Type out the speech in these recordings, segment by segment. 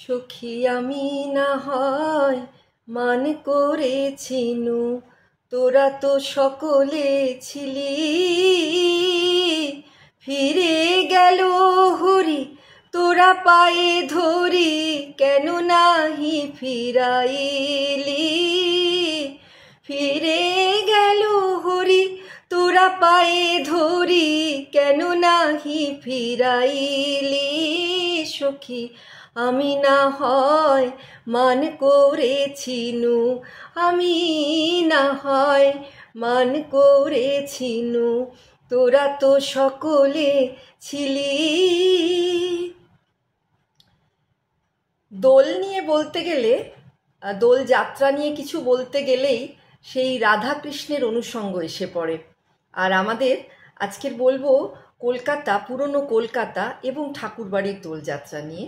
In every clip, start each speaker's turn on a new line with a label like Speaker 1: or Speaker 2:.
Speaker 1: সখী আমি না হয় মান করেছিনু, তোরা তো সকলে ছিলি। ফিরে গেল হরি তোরা পায়ে ধরি, কেন নাহি ফিরাইলি। ফিরে গেল হরি তোরা পায়ে ধরি, কেন নাহি ফিরাইলি। সখী আমি না হয় মান করেছিনু, আমি না হয় মান করেছিনু, তোরা তো সকলে ছিলি। দোল নিয়ে বলতে গেলে, দোল যাত্রা নিয়ে কিছু বলতে গেলেই সেই রাধা কৃষ্ণের অনুষঙ্গ এসে পড়ে। আর আমাদের আজকের বলবো কলকাতা, পুরনো কলকাতা এবং ঠাকুরবাড়ির দোলযাত্রা নিয়ে।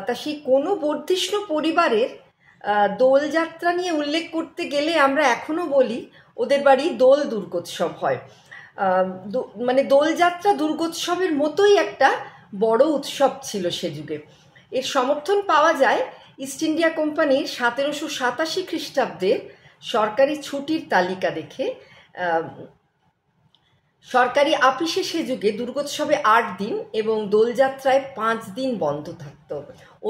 Speaker 1: তা সেই কোনো বর্ধিষ্ণু পরিবারের দোলযাত্রা নিয়ে উল্লেখ করতে গেলে আমরা এখনও বলি ওদের বাড়ি দোল দুর্গোৎসব হয়। মানে দোলযাত্রা দুর্গোৎসবের মতোই একটা বড় উৎসব ছিল সে যুগে। এর সমর্থন পাওয়া যায় ইস্ট ইন্ডিয়া কোম্পানির 1787 খ্রিস্টাব্দের সরকারি ছুটির তালিকা দেখে। সরকারি আপিসে সে যুগে দুর্গোৎসবে 8 দিন এবং দোলযাত্রায় 5 দিন বন্ধ থাকত।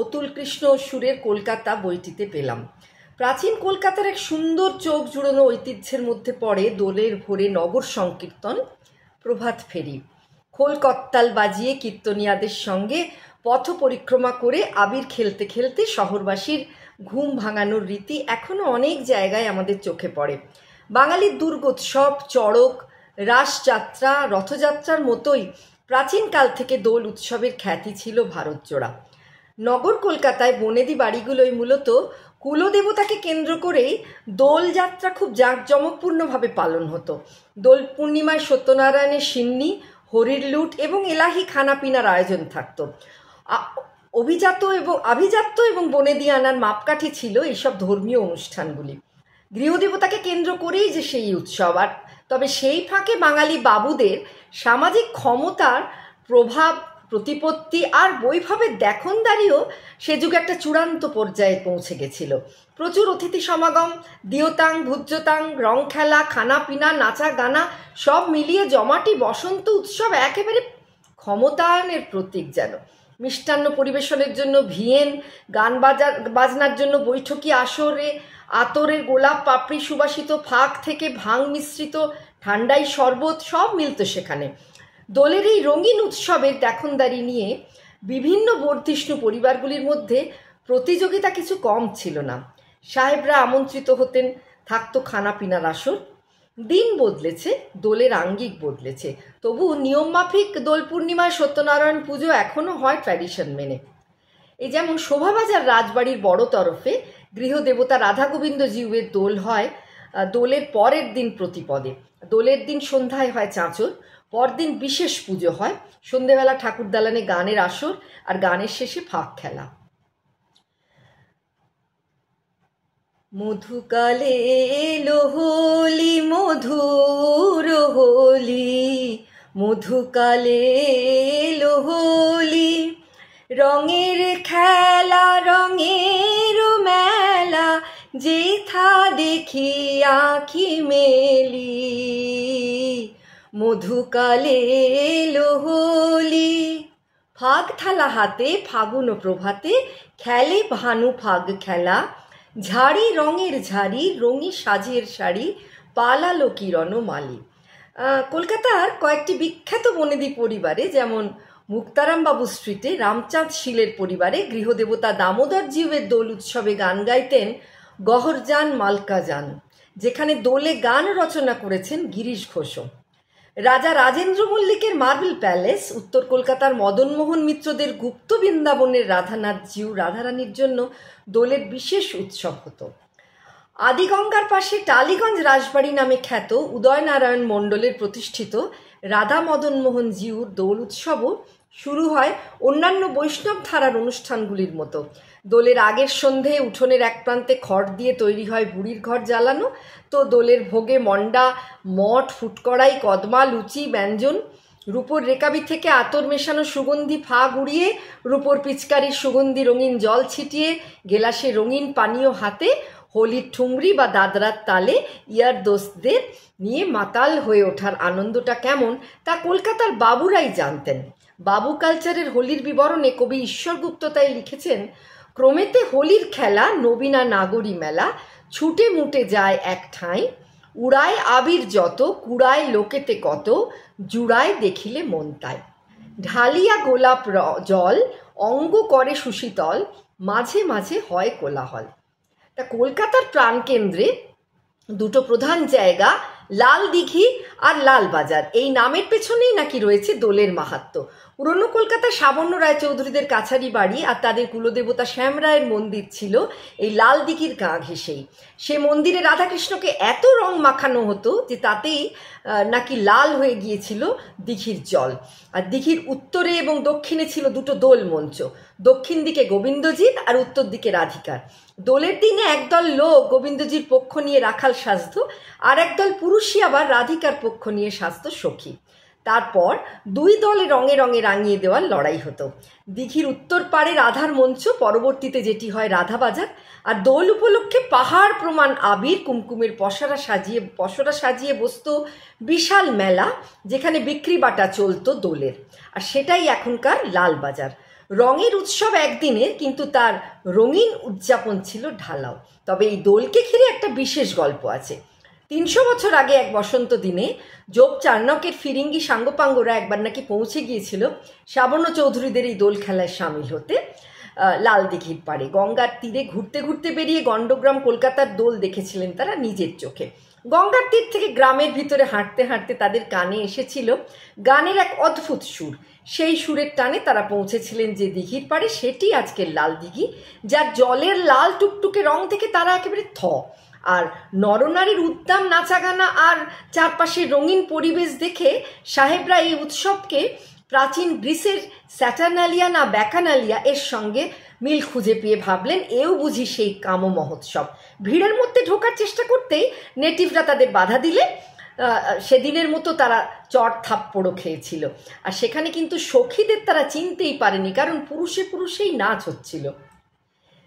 Speaker 1: অতুল কৃষ্ণ সুরের কলকাতা বইটিতে পেলাম। প্রাচীন কলকাতার এক সুন্দর চোখ জুড়োনো ঐতিহ্যের মধ্যে পড়ে দোলের ভোরে নগর সংকীর্তন, প্রভাত ফেরি, খোল কত্তাল বাজিয়ে কীর্তনিয়াদের সঙ্গে পথ পরিক্রমা করে আবির খেলতে খেলতে শহরবাসীর ঘুম ভাঙানোর রীতি এখনও অনেক জায়গায় আমাদের চোখে পড়ে। বাঙালির দুর্গোৎসব, চড়ক, রাসযাত্রা, রথযাত্রার মতোই প্রাচীনকাল থেকে দোল উৎসবের খ্যাতি ছিল ভারতজোড়া। নগর কলকাতায় বনেদি বাড়িগুলোই মূলত কুলদেবতাকে কেন্দ্র করেই দোলযাত্রা খুব জাঁকজমকপূর্ণভাবে পালন হতো। দোল পূর্ণিমায় সত্যনারায়ণের সিন্নি, হরির লুট এবং এলাহি খানাপিনার আয়োজন থাকতো। আভিজাত্য এবং বনেদিয়ানার মাপকাঠি ছিল এইসব ধর্মীয় অনুষ্ঠানগুলি। গৃহদেবতাকে কেন্দ্র করেই যে সেই উৎসব। আর তবে সেই ফাঁকে বাঙালি বাবুদের সামাজিক ক্ষমতার প্রভাব, প্রতিপত্তি আর বৈভবের দেখনদারিও সে যুগে একটা চূড়ান্ত পর্যায়ে পৌঁছে গেছিল। প্রচুর অতিথি সমাগম, দিয়তাং ভুজ্যতাং, রং খেলা, খানা পিনা, নাচা গানা সব মিলিয়ে জমাটি বসন্ত উৎসব একেবারে ক্ষমতায়নের প্রতীক যেন। মিষ্টান্ন পরিবেশনের জন্য ভিয়েন, গান বাজনার জন্য বৈঠকি আসরে আতরের গোলাপ পাপড়ি সুবাসিত ফাঁক থেকে ভাং মিশ্রিত ঠান্ডাই শরবত সব মিলত সেখানে। দোলের এই রঙিন উৎসবের দেখনদারি নিয়ে বিভিন্ন বর্ধিষ্ণু পরিবারগুলির মধ্যে প্রতিযোগিতা কিছু কম ছিল না। সাহেবরা আমন্ত্রিত হতেন, থাকতো খানাপিনার আসর। দিন বদলেছে, দোলের আঙ্গিক বদলেছে, তবু নিয়মমাফিক দোল পূর্ণিমায় সত্যনারায়ণ পুজো এখনও হয় ট্র্যাডিশন মেনে। এই যেমন শোভাবাজার রাজবাড়ির বড় তরফে গৃহদেবতা রাধা গোবিন্দ জিউয়ের দোল হয় দোলের পরের দিন প্রতিপদে। দোলের দিন সন্ধ্যায় হয় চাঁচর, পরদিন বিশেষ পুজো হয়, সন্ধেবেলা ঠাকুর দালানে গানের আসর আর গানের শেষে ফাঁক খেলা। মধুকালে এলো হোলি, মধুর হোলি, মধুকালে এলো হোলি, রঙের খেলা রঙের মেলা, যেথা দেখি আঁখি মেলি। মধুকালে এলো হোলি। ফাগ থালা হাতে ফাগুন প্রভাতে খেলে ভানু ফাগ খেলা, ঝাড়ি রঙের ঝাড়ি রঙি সাজের শাড়ি, পালালো কিরণ মালি। কলকাতার কয়েকটি বিখ্যাত বনেদি পরিবারে, যেমন মুক্তারামবাবু স্ট্রিটে রামচাঁদ শীলের পরিবারে গৃহদেবতা দামোদর জিউয়ের দোল উৎসবে গান গাইতেন গহরজান মালকাজান, যেখানে দোলে গান রচনা করেছেন গিরিশ ঘোষ। রাজা রাজেন্দ্র মল্লিকের মার্বেল প্যালেস, উত্তর কলকাতার মদনমোহন মিত্রদের গুপ্ত বৃন্দাবনের রাধানাথ জিউ রাধারানীর জন্য দোলের বিশেষ উৎসব হতো। আদিগঙ্গার পাশে টালিগঞ্জ রাজবাড়ি নামে খ্যাত উদয়নারায়ণ মণ্ডলের প্রতিষ্ঠিত রাধা মদনমোহন জিউর দোল উৎসবও শুরু হয় অন্যান্য বৈষ্ণব ধারার অনুষ্ঠানগুলির মতো। দোলের আগের সন্ধে উঠোনের এক প্রান্তে খড় দিয়ে তৈরি হয় বুড়ির ঘর জ্বালানো, তো দোলের ভোগে মন্ডা, মঠ, ফুটকড়াই, কদমা, লুচি, ব্যঞ্জন রূপোর রেকাবি থেকে আতর মেশানো সুগন্ধি ফাগ উড়িয়ে, রূপোর পিচকারির সুগন্ধি রঙিন জল ছিটিয়ে, গেলাসে রঙিন পানীয় হাতে, হোলির ঠুংরি বা দাদরার তালে ইয়ার দোস্তদের নিয়ে মাতাল হয়ে ওঠার আনন্দটা কেমন তা কলকাতার বাবুরাই জানতেন। বাবু কালচারের হোলির বিবরণে কবি ঈশ্বরগুপ্ত তাই লিখেছেন, ক্রমেতে হোলির খেলা নবীনা নাগরী মেলা, ছুটে মুটে যায় এক ঠাঁই, উড়ায় আবির যত, কুড়ায় লোকেতে কত, জুড়ায় দেখিলে মন তাই। ঢালিয়া গোলাপ জল, অঙ্গ করে সুশীতল, মাঝে মাঝে হয় কোলাহল। তা কলকাতার প্রাণকেন্দ্রে দুটো প্রধান জায়গা লাল দিঘি আর লালবাজার, এই নামের পেছনেই নাকি রয়েছে দোলের মাহাত্ম্য। পুরনো কলকাতার সাবর্ণ রায়চৌধুরীদের কাছারি বাড়ি আর তাদের কুলদেবতা শ্যামরায়ের মন্দির ছিল এই লাল দিঘির গা ঘেঁষেই। সে মন্দিরে রাধাকৃষ্ণকে এত রং মাখানো হতো যে তাতেই নাকি লাল হয়ে গিয়েছিল দিঘির জল। আর দিঘির উত্তরে এবং দক্ষিণে ছিল দুটো দোল মঞ্চ, দক্ষিণ দিকে গোবিন্দজির আর উত্তর দিকে রাধিকার। দোলের দিনে একদল লোক গোবিন্দজির পক্ষ নিয়ে রাখাল সাজত, আর একদল পুরুষই আবার রাধিকার পক্ষ নিয়ে সাজত সখী। তারপর দুই দলে রঙে রঙে রাঙিয়ে দেওয়ার লড়াই হতো। দিঘির উত্তর পাড়ে রাধার মঞ্চ, পরবর্তীতে যেটি হয় রাধাবাজার, আর দোল উপলক্ষে পাহাড় প্রমাণ আবির কুমকুমের পসরা সাজিয়ে বসত বিশাল মেলা, যেখানে বিক্রি বাটা চলতো দোলের, আর সেটাই এখনকার লালবাজার। রঙের উৎসব একদিনের, কিন্তু তার রঙিন উদযাপন ছিল ঢালাও। তবে এই দোলকে ঘিরে একটা বিশেষ গল্প আছে। 300 বছর আগে এক বসন্ত দিনে যোগ চার্নকের ফিরিঙ্গি সাঙ্গপাঙ্গরা একবার নাকি পৌঁছে গিয়েছিল সাবর্ণ চৌধুরীদের এই দোল খেলায় সামিল হতে লাল দিঘির পাড়ে। গঙ্গার তীরে ঘুরতে ঘুরতে বেরিয়ে গণ্ডগ্রাম কলকাতার দোল দেখেছিলেন তারা নিজের চোখে। গঙ্গার তীর থেকে গ্রামের ভিতরে হাঁটতে হাঁটতে তাদের কানে এসেছিল গানের এক অদ্ভুত সুর। সেই সুরের টানে তারা পৌঁছেছিলেন যে দিঘির পাড়ে, সেটি আজকের লাল দিঘি, যার জলের লাল টুকটুকে রং থেকে তারা একেবারে আর নরনারীর উদ্দাম নাচাগানা আর চারপাশের রঙিন পরিবেশ দেখে সাহেবরা এই উৎসবকে প্রাচীন গ্রিসের স্যাটার্নালিয়া না ব্যাকানালিয়া এর সঙ্গে মিল খুঁজে পেয়ে ভাবলেন এও বুঝি সেই কাম মহোৎসব। ভিড়ের মধ্যে ঢোকার চেষ্টা করতেই নেটিভরা তাদের বাধা দিলে সেদিনের মতো তারা চট থাপ্পড়ও খেয়েছিল। আর সেখানে কিন্তু সখীদের তারা চিনতেই পারেনি, কারণ পুরুষে পুরুষেই নাচ হচ্ছিল।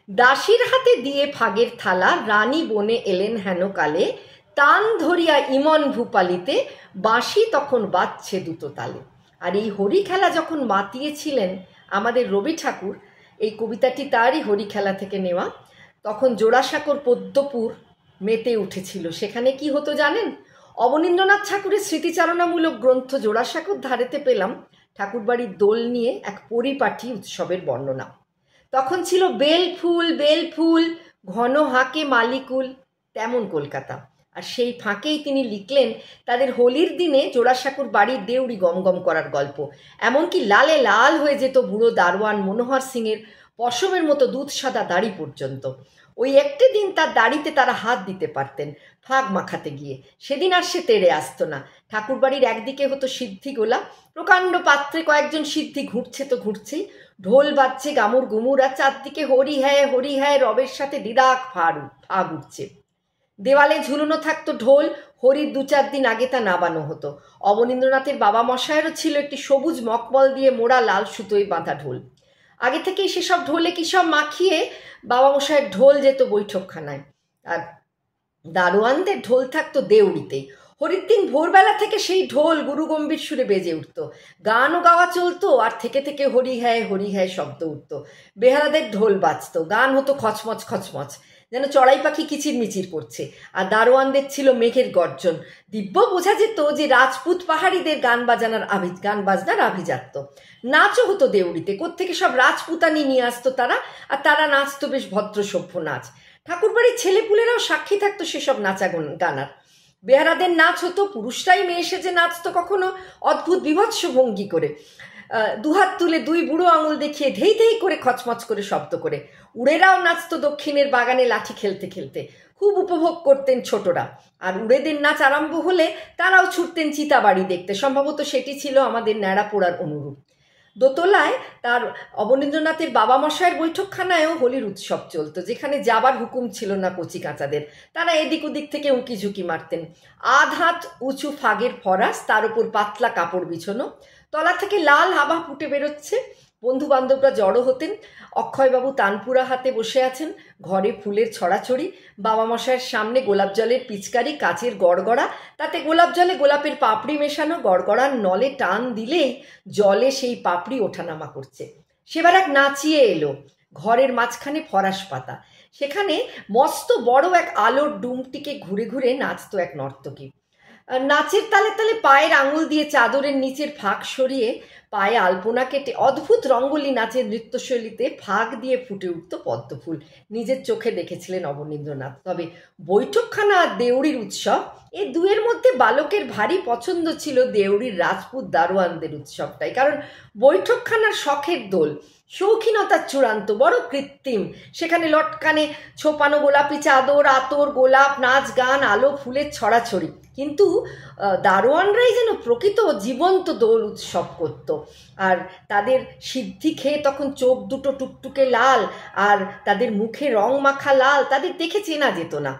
Speaker 1: দাসীর হাতে দিয়ে ফাগের থালা, রানী বনে এলেন হেন কালে, তান ধরিয়া ইমন ভূপালিতে, বাঁশি তখন বাজছে দুটো তালে। আর এই হরি খেলা যখন মাতিয়েছিলেন আমাদের রবি ঠাকুর, এই কবিতাটি তারই হরি খেলা থেকে নেওয়া। তখন জোড়াসাঁকোর পদ্মপুর মেতে উঠেছিল। সেখানে কি হতো জানেন? অবনীন্দ্রনাথ ঠাকুরের স্মৃতিচারণামূলক গ্রন্থ জোড়াসাঁকোর ধারেতে পেলাম ঠাকুরবাড়ির দোল নিয়ে এক পরিপাটি উৎসবের বর্ণনা। তখন ছিল বেল ফুল ঘন হাঁকে মালিকুল, তেমন কলকাতা। আর সেই ফাঁকেই তিনি লিখলেন তাদের হোলির দিনে জোড়াসাঁকোর বাড়ির দেউড়ি গমগম করার গল্প। এমনকি লালে লাল হয়ে যেত বুড়ো দারোয়ান মনোহর সিংয়ের পশমের মতো দুধ সাদা দাড়ি পর্যন্ত। ওই একটি দিন তার দাড়িতে তারা হাত দিতে পারতেন ফাগ মাখাতে গিয়ে। সেদিন আর সে তেড়ে আসতো না। ঠাকুরবাড়ির একদিকে হতো সিদ্ধি গোলা, প্রকাণ্ড পাত্রে কয়েকজন সিদ্ধি ঘুরছে তো ঘুরছেই, ঢোল বাজছে গামুর গুমুর, আর চারদিকে হরি হ্যায় রবের সাথে দিদাক ফাগ উঠছে। দেওয়ালে ঝুলনো থাকতো ঢোল, হরির 2-4 দিন আগে তা নাবানো হতো। অবনীন্দ্রনাথের বাবা মশায়েরও ছিল একটি সবুজ মকমল দিয়ে মোড়া লাল সুতোয় বাঁধা ঢোল। আগে থেকেই সেসব ঢোলে কি সব মাখিয়ে বাবা মশায়ের ঢোল যেত বৈঠকখানায়, আর দারোয়ানদের ঢোল থাকতো দেউড়িতেই। হরির দিন ভোরবেলা থেকে সেই ঢোল গুরুগম্ভীর সুরে বেজে উঠত, গানও গাওয়া চলতো, আর থেকে থেকে হরি হ্যায় শব্দ উঠত। বেহারাদের ঢোল বাজতো, গান হতো খচমচ, যেন চড়াই পাখি কিচিরমিচির করছে। আর দারোয়ানদের ছিল মেঘের গর্জন। দিব্য বোঝা যেত যে রাজপুত পাহাড়িদের গান বাজনার আভিজাত্য। নাচও হতো দেউড়িতে, কোত্থেকে সব রাজপুতানি নিয়ে আসতো তারা, আর তারা নাচতো বেশ ভদ্রসভ্য নাচ। ঠাকুরবাড়ির ছেলেপুলেরাও সাক্ষী থাকতো সেসব নাচা গানার। বেহারাদের নাচ হতো, পুরুষরাই মেয়ে সেজে নাচতো, কখনো অদ্ভুত বিভৎস ভঙ্গি করে, দুহাত তুলে 2 বুড়ো আঙুল দেখিয়ে ধেই করে খচমচ করে শব্দ করে। উড়েরাও নাচতো দক্ষিণের বাগানে লাঠি খেলতে খেলতে, খুব উপভোগ করতেন ছোটরা। আর উড়েদের নাচ আরম্ভ হলে তারাও ছুটতেন চিতাবাড়ি দেখতে। সম্ভবত সেটি ছিল আমাদের ন্যাড়া পোড়ার অনুরূপ। দোতলায় তার অবনীন্দ্রনাথের বাবা মশাইয়ের বৈঠকখানায়ও হোলির উৎসব চলতো, যেখানে যাবার হুকুম ছিল না কচি কাঁচাদের। তারা এদিক ওদিক থেকে উঁকি ঝুঁকি মারতেন। আধ হাত উঁচু ফাগের ফরাস, তার উপর পাতলা কাপড় বিছানো, তলা থেকে লাল হাবা ফুটে বেরোচ্ছে। বন্ধু বান্ধবরা জড়ো হতেন। অক্ষয়বাবু তানপুরা হাতে বসে আছেন, ঘরে ফুলের ছড়াছড়ি, বাবা মশাইয়ের সামনে গোলাপ জলের পিচকারি, কাচের গড়গড়া, তাতে গোলাপ জলে গোলাপের পাপড়ি মেশানো, গড়গড়ার নলে টান দিলেই জলে সেই পাপড়ি ওঠানামা করছে। সেবার এক নাচিয়ে এলো, ঘরের মাঝখানে ফরাস পাতা, সেখানে মস্ত বড় এক আলোর ডুমটিকে ঘুরে ঘুরে নাচতো এক নর্তকী। নাচের তালে তালে পায়ের আঙুল দিয়ে চাদরের নিচের ফাঁক সরিয়ে পায়ে আলপনা কেটে অদ্ভুত রঙ্গোলি নাচের নৃত্যশৈলীতে ফাঁক দিয়ে ফুটে উঠত পদ্মফুল। নিজের চোখে দেখেছিলেন অবনীন্দ্রনাথ। তবে বৈঠকখানা আর দেউড়ির উৎসব, এই দুয়ের মধ্যে বালকের ভারী পছন্দ ছিল দেউড়ির রাজপুত দারোয়ানদের উৎসবটাই। কারণ বৈঠকখানার শখের দোল, শৌখিনতার চূড়ান্ত, বড় কৃত্রিম। সেখানে লটকানে ছোপানো গোলাপি চাদর, আতর, গোলাপ, নাচ গান, আলো, ফুলের ছড়াছড়ি। কিন্তু দারোয়ানরাই যেন প্রকৃত জীবন্ত দোল উৎসব করত। আর তাদের সিদ্ধি খেয়ে তখন চোখ দুটো টুকটুকে লাল, আর তাদের মুখে রং মাখা লাল, তাদের দেখে চেনা যেত না।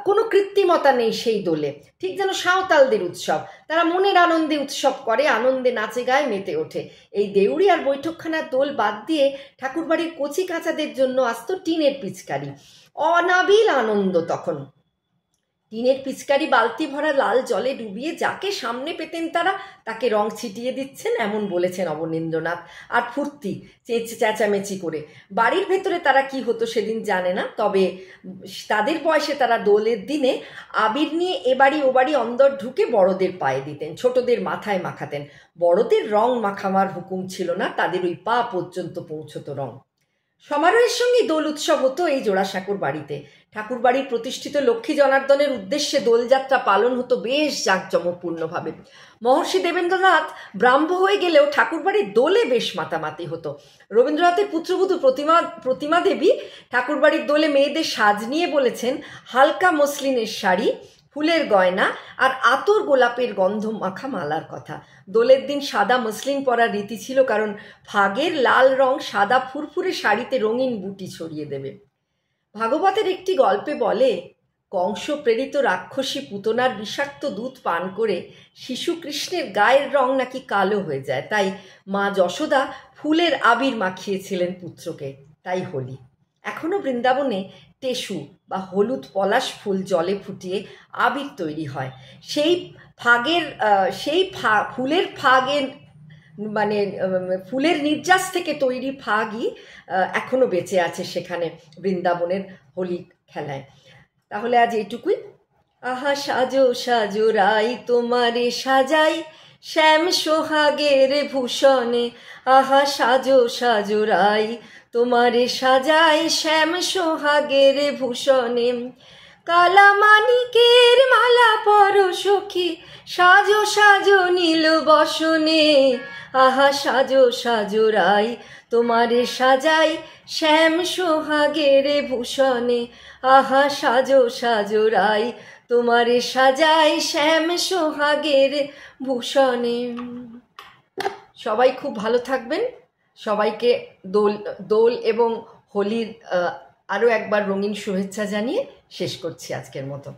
Speaker 1: কোনো কৃত্রিমতা নেই সেই দোলে, ঠিক যেন সাঁওতালদের উৎসব। তারা মনের আনন্দে উৎসব করে, আনন্দে নাচে গায়ে মেতে ওঠে। এই দেউড়ি আর বৈঠকখানার দোল বাদ দিয়ে ঠাকুরবাড়ির কচি কাঁচাদের জন্য আসতো টিনের পিচকারি। অনাবিল আনন্দ তখন। টিনের পিচকারি বালতি ভরা লাল জলে ডুবিয়ে যাকে সামনে পেতেন তারা তাকে রং ছিটিয়ে দিচ্ছেন, এমন বলেছেন অবনীন্দ্রনাথ। আর ফুর্তি, চেঁচামেচি করে। বাড়ির ভেতরে তারা কি হতো সেদিন জানে না, তবে তাদের বয়সে তারা দোলের দিনে আবির নিয়ে এ বাড়ি ও বাড়ি অন্দর ঢুকে বড়দের পায়ে দিতেন, ছোটদের মাথায় মাখাতেন। বড়দের রং মাখামার হুকুম ছিল না, তাদের ওই পা পর্যন্ত পৌঁছতো রং। সমারোহের সঙ্গে দোল উৎসব হতো এই জোড়াসাঁকোর বাড়িতে। ঠাকুরবাড়ির প্রতিষ্ঠিত লক্ষ্মী জনার্দনের উদ্দেশ্যে দোলযাত্রা পালন হতো বেশ জাঁকজমকপূর্ণভাবে। মহর্ষি দেবেন্দ্রনাথ ব্রাহ্ম হয়ে গেলেও ঠাকুরবাড়ির দোলে বেশ মাতামাতি হতো। রবীন্দ্রনাথের পুত্রবধূ প্রতিমা দেবী ঠাকুরবাড়ির দোলে মেয়েদের সাজ নিয়ে বলেছেন, হালকা মসলিনের শাড়ি, ফুলের গয়না আর আতর গোলাপের গন্ধ মাখা মালার কথা। দোলের দিন সাদা মসলিন পরার রীতি ছিল, কারণ ফাগের লাল রং সাদা ফুরফুরে শাড়িতে রঙিন বুটি ছড়িয়ে দেবে। ভাগবতের একটি গল্পে বলে, কংস প্রেরিত রাক্ষসী পুতনার বিষাক্ত দুধ পান করে শিশু কৃষ্ণের গায়ের রং নাকি কালো হয়ে যায়, তাই মা যশোদা ফুলের আবির মাখিয়েছিলেন পুত্রকে, তাই হোলি। এখনও বৃন্দাবনে টেসু বা হলুদ পলাশ ফুল জলে ফুটিয়ে আবির তৈরি হয়। সেই ফুলের ফাগের মানে ফুলের নির্যাস থেকে তৈরি ফাগই এখনো বেঁচে আছে সেখানে বৃন্দাবনের হোলি খেলায়। তাহলে আজ এইটুকুই। আহা সাজো সাজো রাই তোমারে সাজাই, শ্যাম সোহাগের ভূষণে। আহা সাজো সাজো রাই তোমারে সাজাই, শ্যাম সোহাগের ভূষণে। কালা মানিকের মালা পর সখী, সাজো সাজো নীল বসনে। আহা সাজো সাজো রাই তোমারে সাজাই, শ্যাম সোহাগের ভূষণে। আহা সাজো সাজো রাই তোমারে সাজাই, শ্যাম সোহাগের ভূষণে। সবাই খুব ভালো থাকবেন। সবাইকে দোল এবং হোলির আরও একবার রঙিন শুভেচ্ছা জানিয়ে শেষ করছি আজকের মতো।